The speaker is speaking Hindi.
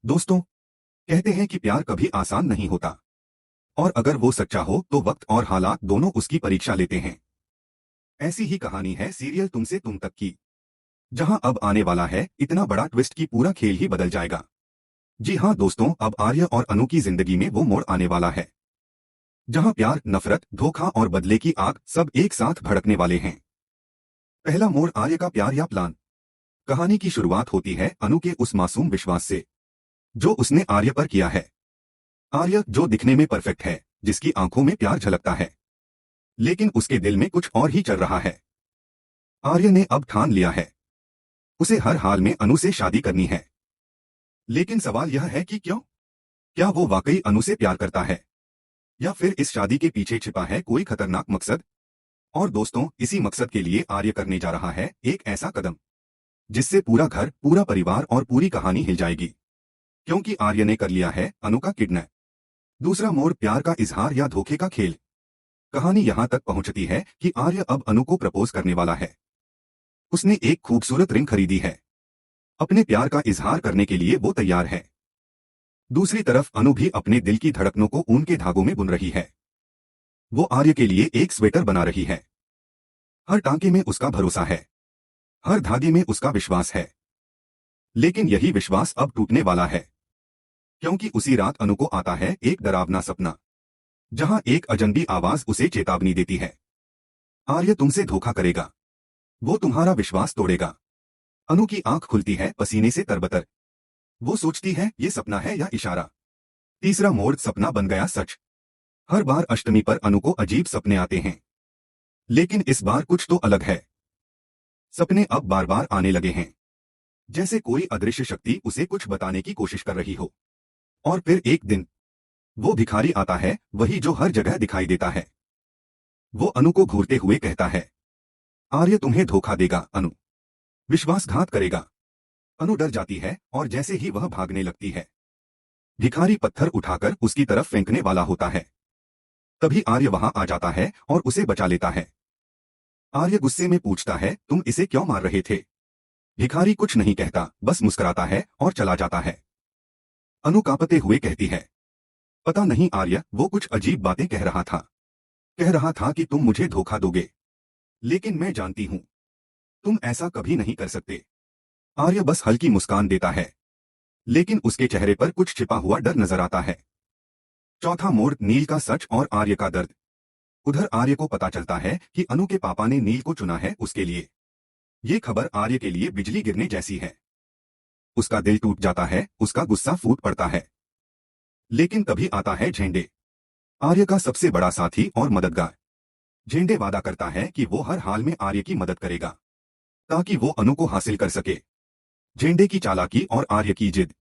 दोस्तों, कहते हैं कि प्यार कभी आसान नहीं होता और अगर वो सच्चा हो तो वक्त और हालात दोनों उसकी परीक्षा लेते हैं। ऐसी ही कहानी है सीरियल तुमसे तुम तक की, जहां अब आने वाला है इतना बड़ा ट्विस्ट कि पूरा खेल ही बदल जाएगा। जी हां दोस्तों, अब आर्य और अनु की जिंदगी में वो मोड़ आने वाला है जहां प्यार, नफरत, धोखा और बदले की आग सब एक साथ भड़कने वाले हैं। पहला मोड़, आर्य का प्यार या प्लान। कहानी की शुरुआत होती है अनु के उस मासूम विश्वास से जो उसने आर्य पर किया है। आर्य जो दिखने में परफेक्ट है, जिसकी आंखों में प्यार झलकता है, लेकिन उसके दिल में कुछ और ही चल रहा है। आर्य ने अब ठान लिया है, उसे हर हाल में अनु से शादी करनी है। लेकिन सवाल यह है कि क्यों? क्या वो वाकई अनु से प्यार करता है या फिर इस शादी के पीछे छिपा है कोई खतरनाक मकसद? और दोस्तों, इसी मकसद के लिए आर्य करने जा रहा है एक ऐसा कदम जिससे पूरा घर, पूरा परिवार और पूरी कहानी हिल जाएगी, क्योंकि आर्य ने कर लिया है अनु का किडनैप। दूसरा मोड़, प्यार का इजहार या धोखे का खेल। कहानी यहां तक पहुंचती है कि आर्य अब अनु को प्रपोज करने वाला है। उसने एक खूबसूरत रिंग खरीदी है, अपने प्यार का इजहार करने के लिए वो तैयार है। दूसरी तरफ अनु भी अपने दिल की धड़कनों को ऊन के धागों में बुन रही है। वो आर्य के लिए एक स्वेटर बना रही है। हर टांके में उसका भरोसा है, हर धागे में उसका विश्वास है। लेकिन यही विश्वास अब टूटने वाला है, क्योंकि उसी रात अनु को आता है एक डरावना सपना, जहां एक अजनबी आवाज उसे चेतावनी देती है, आर्य तुमसे धोखा करेगा, वो तुम्हारा विश्वास तोड़ेगा। अनु की आंख खुलती है पसीने से तरबतर। वो सोचती है ये सपना है या इशारा। तीसरा मोड़, सपना बन गया सच। हर बार अष्टमी पर अनु को अजीब सपने आते हैं, लेकिन इस बार कुछ तो अलग है। सपने अब बार बार आने लगे हैं, जैसे कोई अदृश्य शक्ति उसे कुछ बताने की कोशिश कर रही हो। और फिर एक दिन वो भिखारी आता है, वही जो हर जगह दिखाई देता है। वो अनु को घूरते हुए कहता है, आर्य तुम्हें धोखा देगा अनु, विश्वासघात करेगा। अनु डर जाती है और जैसे ही वह भागने लगती है, भिखारी पत्थर उठाकर उसकी तरफ फेंकने वाला होता है। तभी आर्य वहां आ जाता है और उसे बचा लेता है। आर्य गुस्से में पूछता है, तुम इसे क्यों मार रहे थे? भिखारी कुछ नहीं कहता, बस मुस्कुराता है और चला जाता है। अनु कांपते हुए कहती है, पता नहीं आर्य, वो कुछ अजीब बातें कह रहा था। कह रहा था कि तुम मुझे धोखा दोगे, लेकिन मैं जानती हूं तुम ऐसा कभी नहीं कर सकते। आर्य बस हल्की मुस्कान देता है, लेकिन उसके चेहरे पर कुछ छिपा हुआ डर नजर आता है। चौथा मोड़, नील का सच और आर्य का दर्द। उधर आर्य को पता चलता है कि अनु के पापा ने नील को चुना है उसके लिए। ये खबर आर्य के लिए बिजली गिरने जैसी है। उसका दिल टूट जाता है, उसका गुस्सा फूट पड़ता है। लेकिन तभी आता है झेंडे, आर्य का सबसे बड़ा साथी और मददगार। झेंडे वादा करता है कि वो हर हाल में आर्य की मदद करेगा, ताकि वो अनु को हासिल कर सके। झेंडे की चालाकी और आर्य की जिद